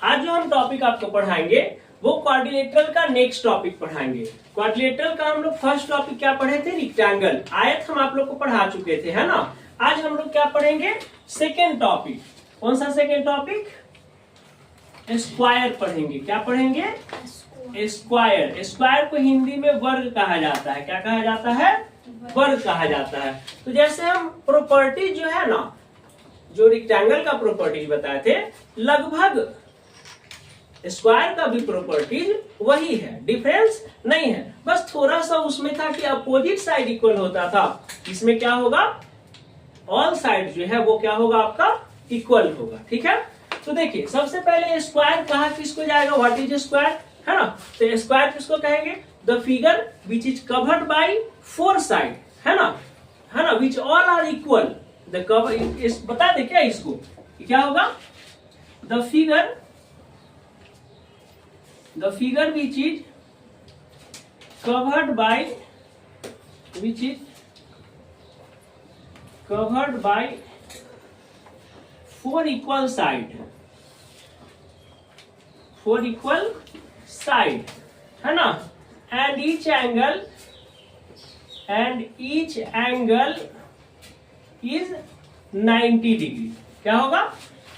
आज जो हम टॉपिक आपको पढ़ाएंगे वो क्वाड्रिलेटरल का नेक्स्ट टॉपिक पढ़ाएंगे। क्वाड्रिलेटरल का हम लोग फर्स्ट टॉपिक क्या पढ़े थे, रेक्टेंगल आयत हम आप लोग को पढ़ा चुके थे, है ना। आज हम लोग क्या पढ़ेंगे, सेकेंड टॉपिक। कौन सा सेकेंड टॉपिक, स्क्वायर पढ़ेंगे। क्या पढ़ेंगे, स्क्वायर। स्क्वायर को हिंदी में वर्ग कहा जाता है। क्या कहा जाता है, वर्ग कहा जाता है। तो जैसे हम प्रॉपर्टीज जो है ना, जो रेक्टेंगल का प्रॉपर्टीज बताए थे, लगभग स्क्वायर का भी प्रॉपर्टीज वही है, डिफरेंस नहीं है। बस थोड़ा सा उसमें था कि अपोजिट साइड इक्वल होता था। इसमें क्या होगा, ऑल साइड जो है वो क्या होगा, आपका इक्वल होगा। ठीक है, तो देखिए सबसे पहले स्क्वायर कहा किसको जाएगा, व्हाट इज स्क्वायर, है ना। तो स्क्वायर किसको कहेंगे, the figure which is covered by four side, है ना, which all are equal. The cover बता दे क्या इसको, क्या होगा, the figure which is covered by four equal side, है ना, and each angle is 90 degree. क्या होगा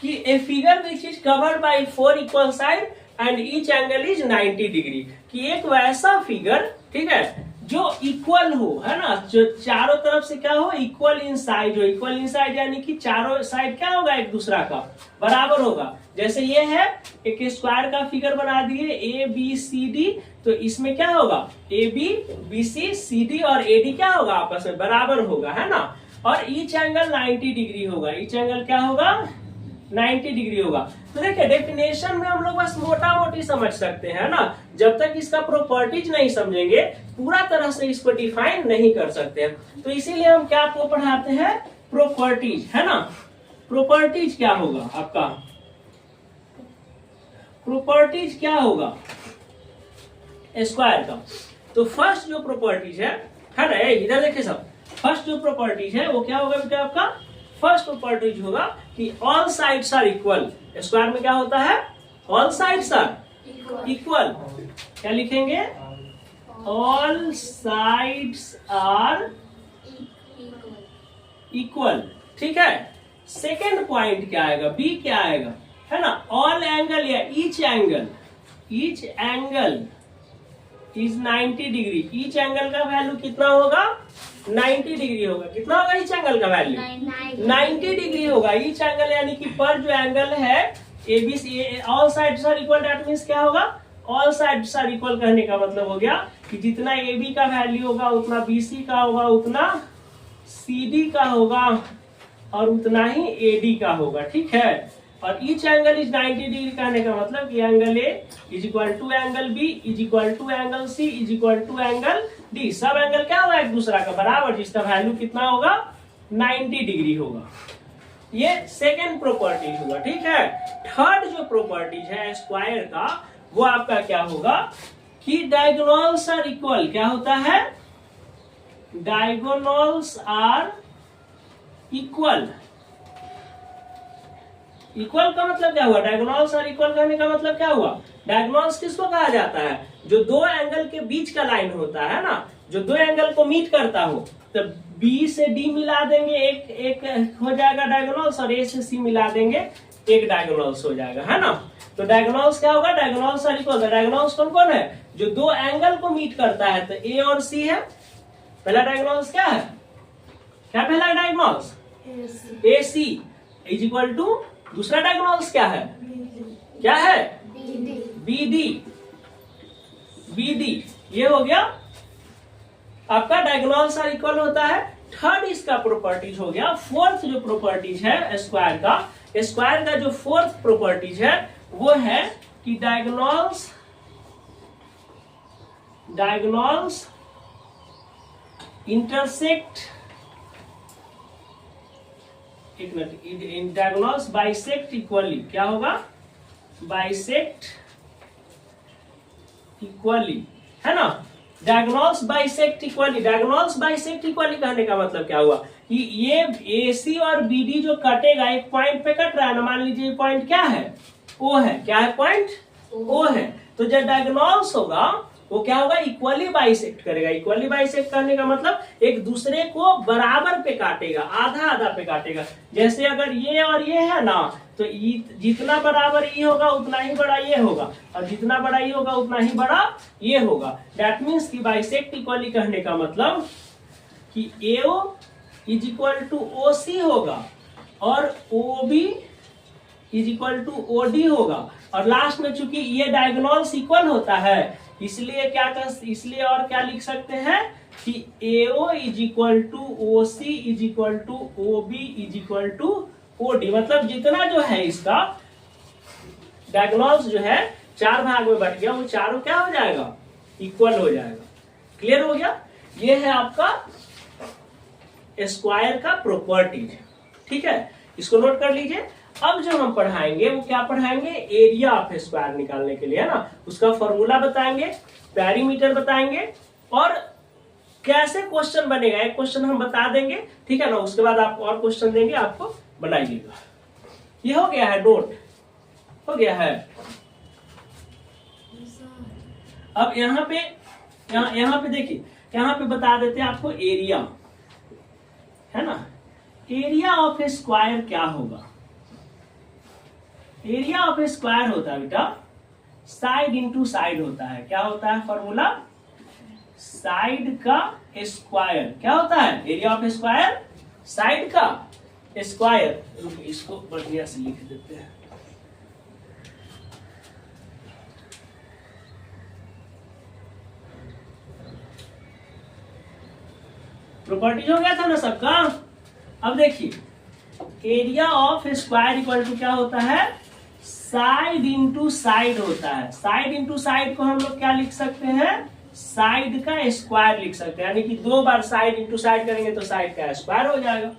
कि a figure which is covered by four equal side and each angle is 90 degree, कि एक वैसा फिगर, ठीक है, जो इक्वल हो, है ना, जो चारों तरफ से क्या हो, इक्वल इन साइड हो। इक्वल इन साइड यानी कि चारों साइड क्या होगा, एक दूसरा का बराबर होगा। जैसे ये है, एक स्क्वायर का फिगर बना दिए ए बी सी डी, तो इसमें क्या होगा, A B B C C D और ए डी क्या होगा, आपस में बराबर होगा, है ना। और ईच एंगल 90 डिग्री होगा। ईच एंगल क्या होगा, 90 डिग्री होगा। तो देखिए डेफिनेशन में हम लोग बस मोटा मोटी समझ सकते हैं ना, जब तक इसका प्रॉपर्टीज नहीं समझेंगे पूरा तरह से इसको डिफाइन नहीं कर सकते हैं। तो इसीलिए हम क्या आपको पढ़ाते हैं, प्रॉपर्टीज, है ना। प्रॉपर्टीज क्या होगा आपका, प्रॉपर्टीज क्या होगा स्क्वायर का। तो फर्स्ट जो प्रॉपर्टीज है ना, इधर देखिए सब, फर्स्ट जो प्रॉपर्टीज है वो क्या होगा बेटा, आपका फर्स्ट प्रॉपर्टीज होगा कि all sides are equal. Square में क्या होता है, ऑल साइड्स आर इक्वल। क्या लिखेंगे, ऑल साइड्स आर इक्वल। ठीक है, सेकेंड पॉइंट क्या आएगा, बी क्या आएगा, है ना, ऑल एंगल या each angle is 90 degree. Each angle का वैल्यू कितना होगा, 90 डिग्री होगा। कितना होगा ईच एंगल का वैल्यू, 90 डिग्री होगा। ईच एंगल यानी कि पर जो एंगल है A B C, all sides are equal, that means क्या होगा, ऑल साइड्स आर इक्वल कहने का मतलब हो गया कि जितना ए बी का वैल्यू होगा उतना बी सी का होगा, उतना सी डी का होगा और उतना ही ए डी का होगा। ठीक है, और ईच एंगल इज 90 डिग्री कहने का मतलब कि angle A is equal to angle B is equal to angle C is equal to angle D. सब एंगल क्या होगा, एक दूसरा का बराबर, जिसका वैल्यू कितना होगा, 90 डिग्री होगा। ये सेकेंड प्रॉपर्टी होगा। ठीक है, थर्ड जो प्रॉपर्टीज है स्क्वायर का, वो आपका क्या होगा कि डायगोनल्स आर इक्वल। क्या होता है, डायगोनल्स आर इक्वल। इक्वल का मतलब क्या हुआ, डायगोनल्स आर इक्वल करने का मतलब क्या हुआ, डायगोनल्स किसको कहा जाता है, जो दो एंगल के बीच का लाइन होता है ना, जो दो एंगल को मीट करता हो। तो बी से डी मिला देंगे, एक हो जाएगा डायगोनल्स, और ए से सी मिला देंगे, एक डायगोनल्स हो जाएगा, है ना। तो डायगोनल्स क्या होगा, डायगोनल्स आर इक्वल। डायगोनल्स कौन कौन है, जो दो एंगल को मीट करता है। तो ए और सी है, पहला डायगोनल्स क्या है, क्या पहला diagonals, A C is equal to, दूसरा डायगोनल्स क्या है, क्या है, बी डी। ये हो गया आपका डायगोनल्स आर इक्वल होता है। थर्ड इसका प्रॉपर्टीज हो गया। फोर्थ जो प्रॉपर्टीज है स्क्वायर का जो फोर्थ प्रॉपर्टीज है वो है कि डायगोनल्स इंटरसेक्ट, एक मिनट, डायगोनल्स बाइसेक्ट इक्वली। क्या होगा, बाइसेक्ट इक्वली, है ना। Diagonals bisect equally. Diagonals bisect equally कहने का मतलब क्या हुआ कि ये AC और BD जो कटेगा एक पॉइंट पे कट रहा है ना, मान लीजिए पॉइंट क्या है, ओ है, क्या है पॉइंट ओ है। तो जो डायगोनल्स होगा वो क्या होगा, इक्वली बाइसेक्ट करेगा। इक्वली बाइसेक्ट करने का मतलब एक दूसरे को बराबर पे काटेगा, आधा आधा पे काटेगा। जैसे अगर ये और ये है ना, तो जितना बराबर ये होगा उतना ही बड़ा ये होगा, और जितना बड़ा ये होगा उतना ही बड़ा ये होगा। दैट मीन्स कि बाइसेक्ट इक्वली कहने का मतलब कि AO is equal to OC होगा और OB is equal to OD होगा। और लास्ट में चूंकि ये डायगोनल्स इक्वल होता है, इसलिए इसलिए और क्या लिख सकते हैं कि AO is equal to OC is equal to OB is equal to OD। मतलब जितना जो है इसका डायगोनल्स जो है 4 भाग में बट गया, वो चारों क्या हो जाएगा, इक्वल हो जाएगा। क्लियर हो गया। ये है आपका स्क्वायर का प्रॉपर्टीज। ठीक है, इसको नोट कर लीजिए। अब जो हम पढ़ाएंगे वो क्या पढ़ाएंगे, एरिया ऑफ स्क्वायर निकालने के लिए, है ना। उसका फॉर्मूला बताएंगे, पेरीमीटर बताएंगे, और कैसे क्वेश्चन बनेगा एक क्वेश्चन हम बता देंगे। ठीक है ना, उसके बाद आप और क्वेश्चन देंगे, आपको बनाइएगा। ये हो गया है, नोट हो गया है। अब यहाँ पे देखिए, यहाँ पे बता देते हैं आपको एरिया, है ना। एरिया ऑफ ए स्क्वायर क्या होगा, एरिया ऑफ ए स्क्वायर होता है बेटा साइड इंटू साइड होता है। क्या होता है फॉर्मूला, साइड का स्क्वायर। क्या होता है area of A square, side का स्क्वायर। इसको बढ़िया से लिख देते हैं। प्रॉपर्टीज हो गया था ना सबका। अब देखिए area of square equal to क्या होता है, साइड इंटू साइड होता है। साइड इंटू साइड को हम लोग क्या लिख सकते हैं, साइड का स्क्वायर लिख सकते हैं। यानी कि 2 बार साइड इंटू साइड करेंगे तो साइड का स्क्वायर हो जाएगा।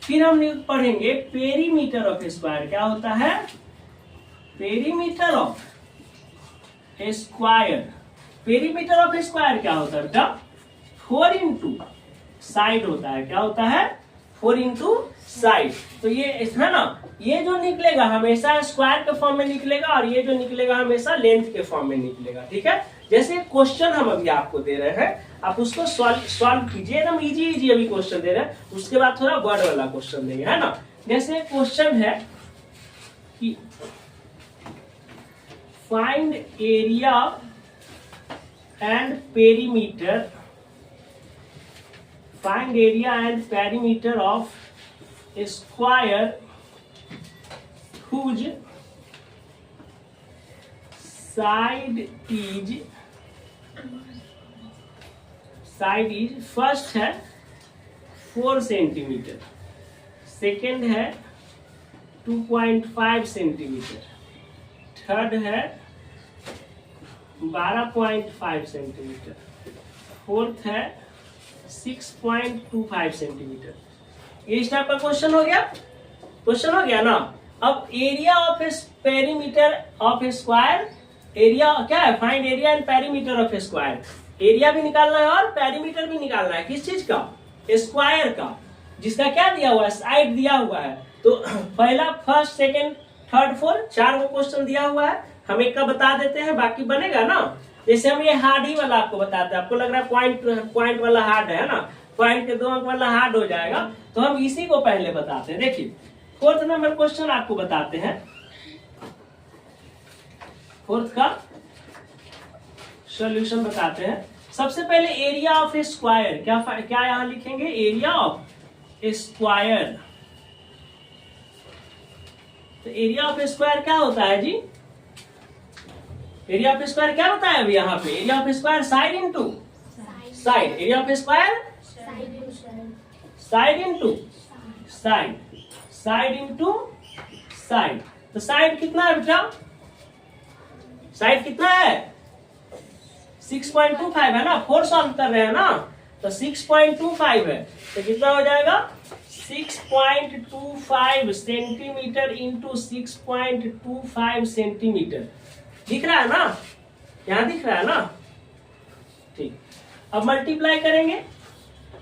फिर हम पढ़ेंगे पेरीमीटर ऑफ स्क्वायर। क्या होता है, perimeter of square. Perimeter of square क्या होता है बेटा, 4 इंटू साइड होता है। क्या होता है, 4 इंटू साइड। तो ये है ना, ये जो निकलेगा हमेशा स्क्वायर के फॉर्म में निकलेगा, और ये जो निकलेगा हमेशा लेंथ के फॉर्म में निकलेगा। ठीक है, जैसे क्वेश्चन हम अभी आपको दे रहे हैं, आप उसको सॉल्व कीजिए। एकदम इजी अभी क्वेश्चन दे रहे हैं, उसके बाद थोड़ा वर्ड वाला क्वेश्चन देंगे, है ना। जैसे क्वेश्चन है कि find area and perimeter, find area and perimeter of square whose side is first है 4 सेंटीमीटर, सेकेंड है 2.5 सेंटीमीटर, थर्ड है 12.5 सेंटीमीटर, फोर्थ है 6.25 सेंटीमीटर। ये इस टाइप का क्वेश्चन हो गया, क्वेश्चन हो गया ना। अब area of A perimeter of A square, area क्या है, find area and perimeter of A square. Area भी निकालना है और पेरीमीटर भी निकालना है। किस चीज का, स्क्वायर का, जिसका क्या दिया हुआ है, साइड दिया हुआ है। तो पहला, फर्स्ट, सेकेंड, थर्ड, फोर्थ, 4 को क्वेश्चन दिया हुआ है। हम एक का बता देते हैं, बाकी बनेगा ना। जैसे हम ये हार्ड ही वाला आपको बताते हैं, आपको लग रहा है पॉइंट वाला हार्ड है ना, पॉइंट के 2 अंक वाला हार्ड हो जाएगा, तो हम इसी को पहले बताते हैं। देखिए 4th नंबर क्वेश्चन आपको बताते हैं, 4th का सॉल्यूशन बताते हैं। सबसे पहले एरिया ऑफ ए स्क्वायर, क्या यहां लिखेंगे, एरिया ऑफ ए स्क्वायर। तो एरिया ऑफ ए स्क्वायर क्या होता है जी, एरिया ऑफ ए स्क्वायर क्या होता है अभी यहाँ पे, area of A square side into side. Area of A square side into side, side into side. तो साइड कितना है बेटा, साइड कितना है 6.25 है ना, 4 सॉल्व कर रहे हैं ना, तो 6.25 है। तो कितना हो जाएगा 6.25 सेंटीमीटर इंटू 6.25 सेंटीमीटर। दिख रहा है ना, यहां दिख रहा है ना, ठीक। अब मल्टीप्लाई करेंगे,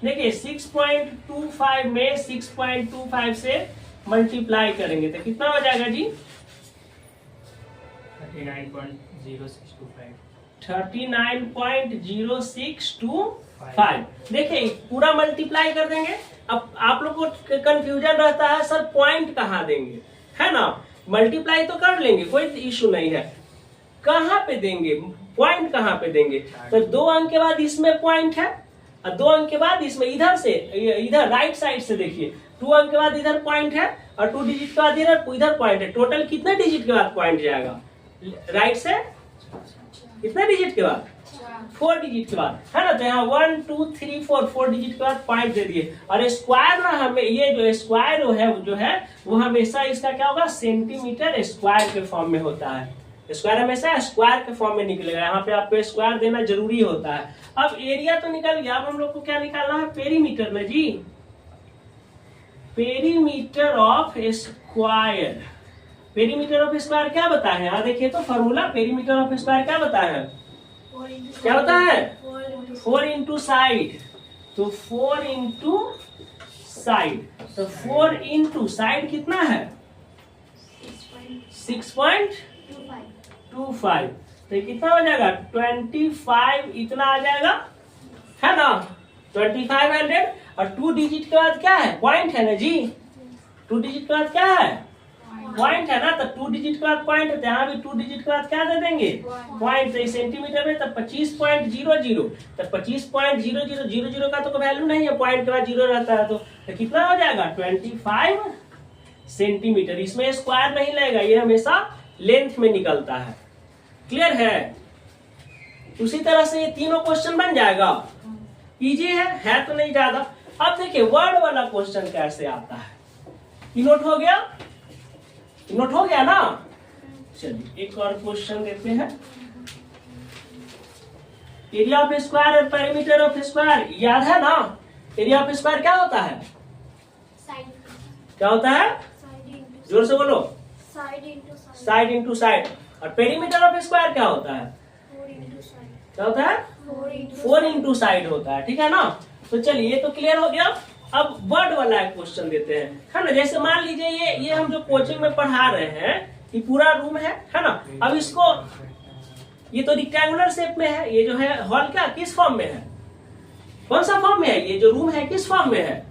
देखिए 6.25 में 6.25 से मल्टीप्लाई करेंगे तो कितना हो जाएगा जी, 39.0625 देखिए पूरा मल्टीप्लाई कर देंगे। अब आप लोग को कंफ्यूजन रहता है सर पॉइंट कहाँ देंगे, है ना। मल्टीप्लाई तो कर लेंगे, कोई इशू नहीं है, कहाँ पे देंगे, पॉइंट कहाँ पे देंगे। तो 2 अंक के बाद इसमें पॉइंट है और 2 अंक के बाद इसमें, इधर से इधर राइट साइड से देखिए 2 अंक के बाद इधर पॉइंट है और 2 डिजिट के बाद इधर पॉइंट है। टोटल कितने डिजिट के बाद पॉइंट जाएगा राइट से, कितने डिजिट के बाद, 4 डिजिट के बाद, है ना। तो यहाँ 1 2 3 4 डिजिट के बाद पॉइंट दे दिए। और स्क्वायर ना हमें, ये जो स्क्वायर है वो हमेशा इसका क्या होगा, सेंटीमीटर स्क्वायर के फॉर्म में होता है। स्क्वायर हमेशा स्क्वायर के फॉर्म में निकलेगा, यहाँ पे आपको स्क्वायर देना जरूरी होता है। अब एरिया तो निकल गया, अब हम लोग को क्या निकालना है, पेरीमीटर में जी, perimeter of square. Perimeter of square क्या बताया है, यहाँ देखिए तो फॉर्मूला, पेरीमीटर ऑफ स्क्वायर क्या बताया है, क्या होता है, 4 इंटू साइड। तो 4 इंटू साइड, तो 4 इंटू साइड कितना है, 6.25। तो कितना हो जाएगा, 25 इतना आ जाएगा, है ना, 2500। और 2 डिजिट के बाद क्या है, पॉइंट है ना जी, 2 डिजिट के बाद क्या है, पॉइंट है ना। तो 2 डिजिट के बाद पॉइंट है, तो यहाँ भी 2 डिजिट के बाद क्या दे देंगे, पॉइंट। तो सेंटीमीटर में तो 25.00, तो 25.0000 का तो वैल्यू नहीं है, पॉइंट के बाद 0 रहता है। तो कितना हो जाएगा, 25 सेंटीमीटर। इसमें स्क्वायर नहीं लगेगा, ये हमेशा लेंथ में निकलता है। क्लियर है। उसी तरह से ये तीनों क्वेश्चन बन जाएगा, इजी है तो नहीं ज्यादा। अब देखिए वर्ड वाला क्वेश्चन कैसे आता है, नोट हो गया, नोट हो गया ना। चलिए एक और क्वेश्चन देते हैं। एरिया ऑफ स्क्वायर और पेरीमीटर ऑफ स्क्वायर याद है ना। एरिया ऑफ स्क्वायर क्या होता है, क्या होता है, जोर से बोलो, साइड इंटू साइड। और पेरीमीटर ऑफ स्क्वायर क्या होता है, क्या होता है, 4 इंटू साइड होता है, ठीक है ना। तो चलिए ये तो क्लियर हो गया। अब वर्ड वाला एक क्वेश्चन देते हैं, है ना। जैसे मान लीजिए ये हम जो कोचिंग में पढ़ा रहे हैं, ये पूरा रूम है ना। अब इसको, ये तो रिक्टेंगुलर शेप में है, ये जो है हॉल क्या किस फॉर्म में है, कौन सा फॉर्म में है, ये जो रूम है किस फॉर्म में है,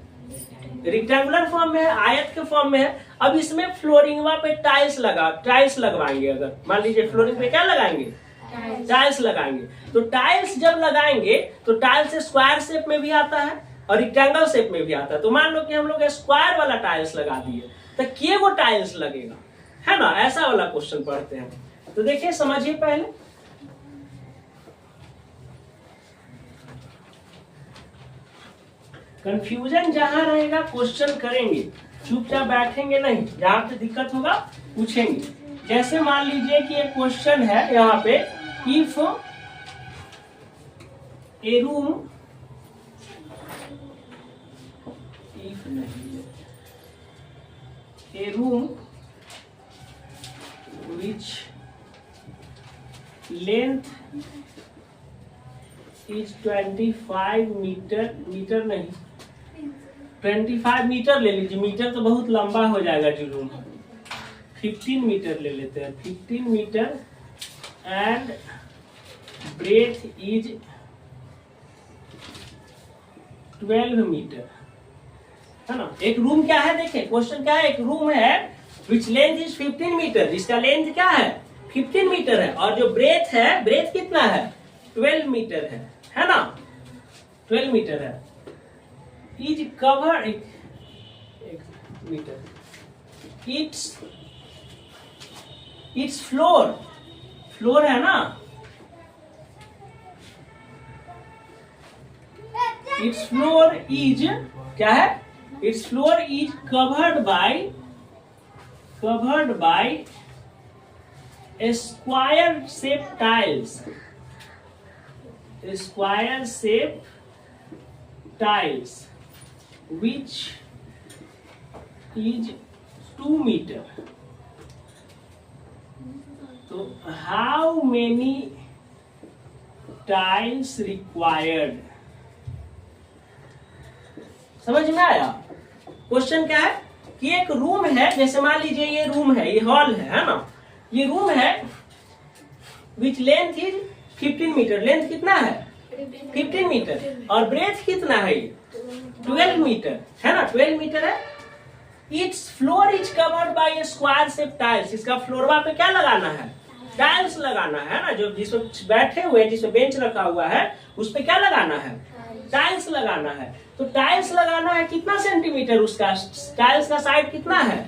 रिक्टेंगुलर फॉर्म में है, आयत के फॉर्म में है। अब इसमें फ्लोरिंग पे टाइल्स लगवाएंगे। अगर मान लीजिए फ्लोरिंग पे क्या लगाएंगे, टाइल्स लगाएंगे। तो टाइल्स जब लगाएंगे तो टाइल्स स्क्वायर शेप में भी आता है और रेक्टेंगल शेप में भी आता है। तो मान लो कि हम लोग स्क्वायर वाला टाइल्स लगा दिए, तो किए वो टाइल्स लगेगा, है ना। ऐसा वाला क्वेश्चन पढ़ते हैं। तो देखिए समझिए पहले, कंफ्यूजन जहां रहेगा क्वेश्चन करेंगे, चुपचाप बैठेंगे नहीं, जहां पे दिक्कत होगा पूछेंगे। जैसे मान लीजिए कि एक क्वेश्चन है यहाँ पे, इफ ए रूम, इफ नहीं, a room which length is 25 metre, metre नहीं 25 मीटर ले लीजिए, मीटर तो बहुत लंबा हो जाएगा जी रूम। 15 मीटर ले लेते हैं, 15 metre and breadth is 12 metre, है ना। एक रूम क्या है, देखिए क्वेश्चन क्या है, एक रूम है विच लेंथ इज 15 मीटर, जिसका लेंथ क्या है 15 मीटर है, और जो ब्रेथ है, ब्रेथ कितना है 12 मीटर है ना, 12 मीटर है। इज कवर, एक मीटर, इट्स फ्लोर, फ्लोर है ना, इट्स फ्लोर इज क्या है, it's floor is covered bye square shape tiles, square shape tiles which is 2 meter. तो how many tiles required? समझ में आया। क्वेश्चन क्या है कि एक रूम है, जैसे मान लीजिए ये रूम है, ये हॉल है ना, ये रूम है, विच लेंथ इज 15 मीटर। लेंथ कितना है 15 मीटर और ब्रेथ कितना है ये 12 मीटर है ना, 12 मीटर है। It's floor is covered bye A square shape tiles. इसका फ्लोरवा पे क्या लगाना है टाइल्स लगाना है ना, जो जिसमें बैठे हुए जिसमें बेंच रखा हुआ है उस पे क्या लगाना है टाइल्स लगाना है। तो टाइल्स लगाना है कितना सेंटीमीटर, उसका टाइल्स का साइड कितना है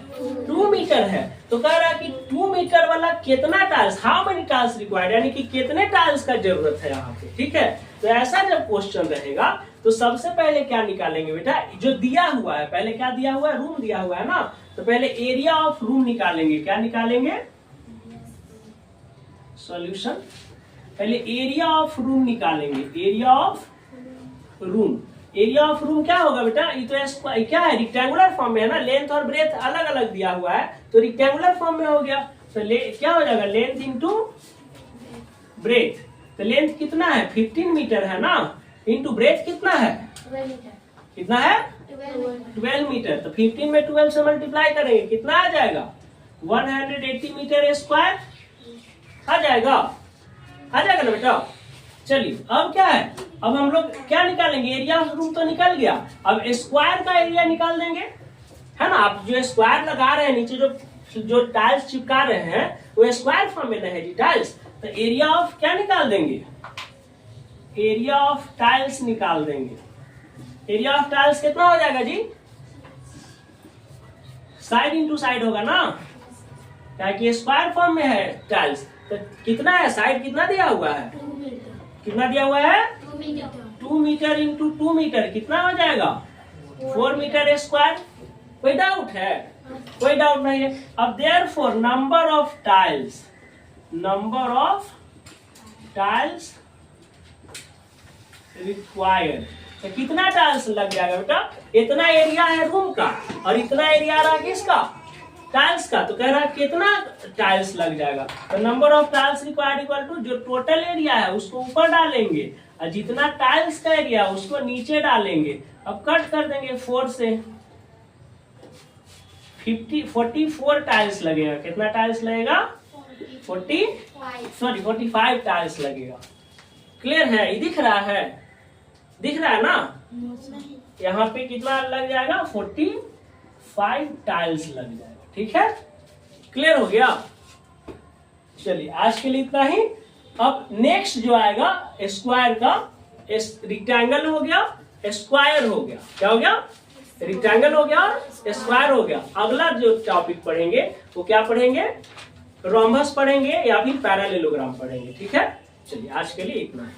2 मीटर है। तो कह रहा है कि 2 मीटर वाला कितना tiles, how many tiles required, यानी कि कितने टाइल्स का जरूरत है यहाँ पे। ठीक है, तो ऐसा जब क्वेश्चन रहेगा तो सबसे पहले क्या निकालेंगे बेटा, जो दिया हुआ है, पहले क्या दिया हुआ है रूम दिया हुआ है ना, तो पहले एरिया ऑफ रूम निकालेंगे। क्या निकालेंगे सॉल्यूशन, पहले एरिया ऑफ रूम निकालेंगे। Area of room, area of room क्या होगा बेटा, ये तो क्या है रिक्टेंगुलर फॉर्म में है ना, लेंथ और ब्रेथ अलग अलग दिया हुआ है तो रिक्टेंगुलर फॉर्म में हो गया। तो क्या हो जाएगा लेंथ इंटू ब्रेथ। तो लेंथ कितना है 15 मीटर है ना, इंटू ब्रेथ कितना है 12 मीटर। कितना है 12 मीटर। तो 15 में 12 से मल्टीप्लाई करेंगे कितना आ जाएगा 180 मीटर स्क्वायर आ जाएगा ना बेटा। चलिए अब क्या है, अब हम लोग क्या निकालेंगे, एरिया ऑफ रूम तो निकल गया, अब स्क्वायर का एरिया निकाल देंगे है ना। आप जो स्क्वायर लगा रहे हैं नीचे जो टाइल्स चिपका रहे हैं वो स्क्वायर फॉर्म में है जी टाइल्स। तो एरिया ऑफ क्या निकाल देंगे, एरिया ऑफ टाइल्स निकाल देंगे। एरिया ऑफ टाइल्स कितना हो जाएगा जी, साइड इंटू साइड होगा ना, क्या कि स्क्वायर फॉर्म में है टाइल्स। तो कितना है साइड कितना दिया हुआ है, 2 मीटर। कितना दिया हुआ है 2 मीटर। 2 मीटर इंटू 2 मीटर कितना हो जाएगा 4 मीटर स्क्वायर। कोई डाउट है, कोई डाउट नहीं है। अब therefore number of tiles, number of tiles required, तो कितना टाइल्स लग जाएगा बेटा, इतना एरिया है रूम का और इतना एरिया आ रहा है किसका टाइल्स का। तो कह रहा है कितना टाइल्स लग जाएगा, तो number of tiles required equal to जो टोटल एरिया है उसको ऊपर डालेंगे और जितना टाइल्स का एरिया है उसको नीचे डालेंगे। अब कट कर देंगे 4 से 44 टाइल्स लगेगा। कितना टाइल्स लगेगा 45 टाइल्स लगेगा। क्लियर है, ये दिख रहा है, दिख रहा है ना, यहाँ पे कितना लग जाएगा 45 टाइल्स लग जाएगा। ठीक है, क्लियर हो गया। चलिए आज के लिए इतना ही। अब नेक्स्ट जो आएगा स्क्वायर का, रिक्टेंगल हो गया स्क्वायर हो गया, क्या हो गया रिक्टेंगल हो गया स्क्वायर हो गया। अगला जो टॉपिक पढ़ेंगे वो क्या पढ़ेंगे, रोम्बस पढ़ेंगे या फिर पैरेललोग्राम पढ़ेंगे। ठीक है, चलिए आज के लिए इतना ही।